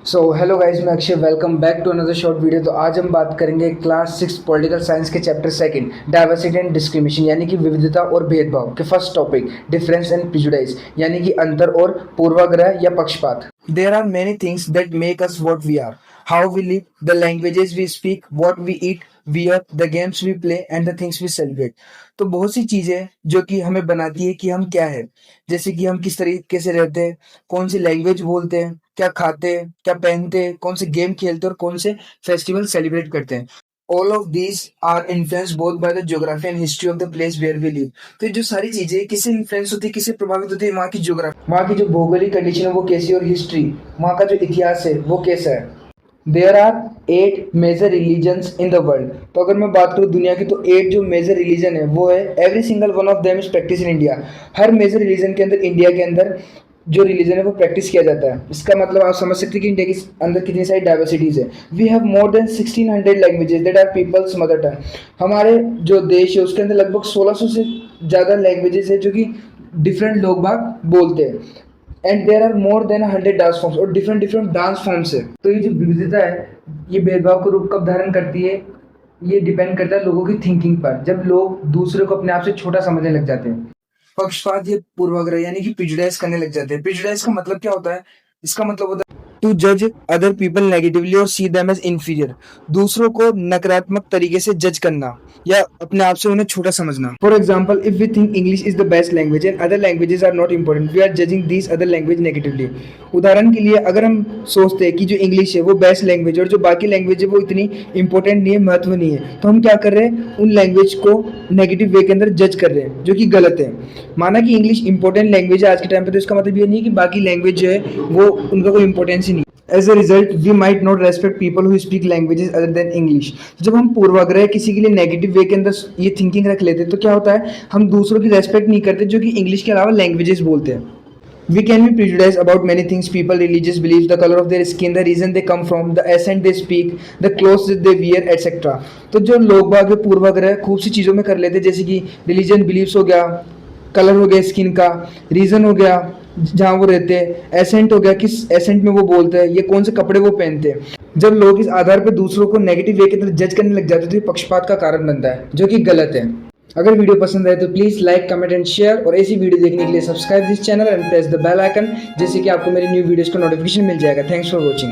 सो hello guys, मैं Akshay. Welcome back to another short video. तो आज हम बात करेंगे क्लास 6 पॉलिटिकल साइंस के chapter second diversity and discrimination यानी कि विविधता और भेदभाव के first topic difference and prejudice यानी कि अंतर और पूर्वाग्रह या पक्षपात। There are many things that make us what we are, how we live, the languages we speak, what we eat, wear, the games we play and the things we celebrate. तो बहुत सी चीजें जो कि हमें बनाती है कि हम क्या है, जैसे कि हम किस तरीके से रहते हैं, कौन सी लैंग्वेज बोलते हैं, क्या खाते हैं, क्या पहनते हैं, कौन से गेम खेलते हैं और कौन से फेस्टिवल सेलिब्रेट करते हैं। All of these are influenced both by the geography and history of the place where we live. तो ये जो सारी चीजें किससे इन्फ्लुएंस होती है, किससे प्रभावित होती है? वहाँ की ज्योग्राफी, वहाँ की जो भौगोलिक कंडीशन है वो कैसी है, और हिस्ट्री, वहाँ का जो इतिहास है वो कैसा है। There are 8 major religions in the world. तो अगर मैं बात करूँ दुनिया की, तो 8 जो मेजर रिलीजन है वो है, every single one of them is practice in India. हर मेजर रिलीजन के अंदर, इंडिया के अंदर जो रिलीजन है वो प्रैक्टिस किया जाता है। इसका मतलब आप समझ सकते हैं कि इंडिया के अंदर कितनी सारी डाइवर्सिटीज है। We have more than 1600 languages that are people's mother tongue. हमारे जो देश है उसके अंदर लगभग 1600 से ज़्यादा लैंग्वेजेस है जो कि डिफरेंट लोग बाग बोलते हैं। And there are more than 100 dance forms, और डिफरेंट डिफरेंट डांस फॉर्म्स है। तो ये जो विविधता है ये भेदभाव का रूप कब धारण करती है, ये डिपेंड करता है लोगों की थिंकिंग पर। जब लोग दूसरे को अपने आप से छोटा समझने लग जाते हैं। पक्षपात या पूर्वाग्रह यानी कि प्रिजुडाइज करने लग जाते हैं। प्रिजुडाइज का मतलब क्या होता है? इसका मतलब होता है टू जज अदर पीपल नेगेटिवली और सी देम एज इंफीरियर। दूसरों को नकारात्मक तरीके से जज करना या अपने आप से उन्हें छोटा समझना। For example, if we think English is the best language and other languages are not important, we are judging these other language negatively. उदाहरण के लिए, अगर हम सोचते हैं कि जो इंग्लिश है वो बेस्ट लैंग्वेज और जो बाकी लैंग्वेज है वो इतनी इंपॉर्टेंट नहीं है, महत्व नहीं है, तो हम क्या कर रहे हैं, उन लैंग्वेज को नेगेटिव वे के अंदर जज कर रहे हैं, जो कि गलत है। माना कि इंग्लिश इंपॉर्टेंट लैंग्वेज है आज के टाइम पे, तो इसका मतलब ये नहीं है कि बाकी लैंग्वेज जो है वो उनका कोई इंपॉर्टेंस ही नहीं। As a result we might not respect people who speak languages other than English. जब हम पूर्वाग्रह किसी के लिए नेगेटिव वे के अंदर ये थिंकिंग रख लेते हैं, तो क्या होता है, हम दूसरों की रेस्पेक्ट नहीं करते जो कि इंग्लिश के अलावा लैंग्वेजेस बोलते हैं। We can be prejudiced about many things: people, religious beliefs, the color of their skin, the region they come from, the accent they speak, the clothes that they wear, etc. तो जो लोग बाग पूर्वाग्रह खूब सी चीज़ों में कर लेते हैं, जैसे कि रिलीजन बिलीव्स हो गया, कलर हो गया स्किन का, रीजन हो गया जहाँ वो रहते हैं, एसेंट हो गया किस एसेंट में वो बोलते हैं, ये कौन से कपड़े वो पहनते हैं। जब लोग इस आधार पर दूसरों को नेगेटिव वे की तरफ जज करने लग जाते हैं, तो ये पक्षपात का कारण बनता है, जो कि गलत है। अगर वीडियो पसंद आए तो please like, comment and share, और ऐसी वीडियो देखने के लिए subscribe this channel and press the bell icon, जैसे कि आपको मेरी न्यू वीडियोस का नोटिफिकेशन मिल जाएगा। Thanks for watching.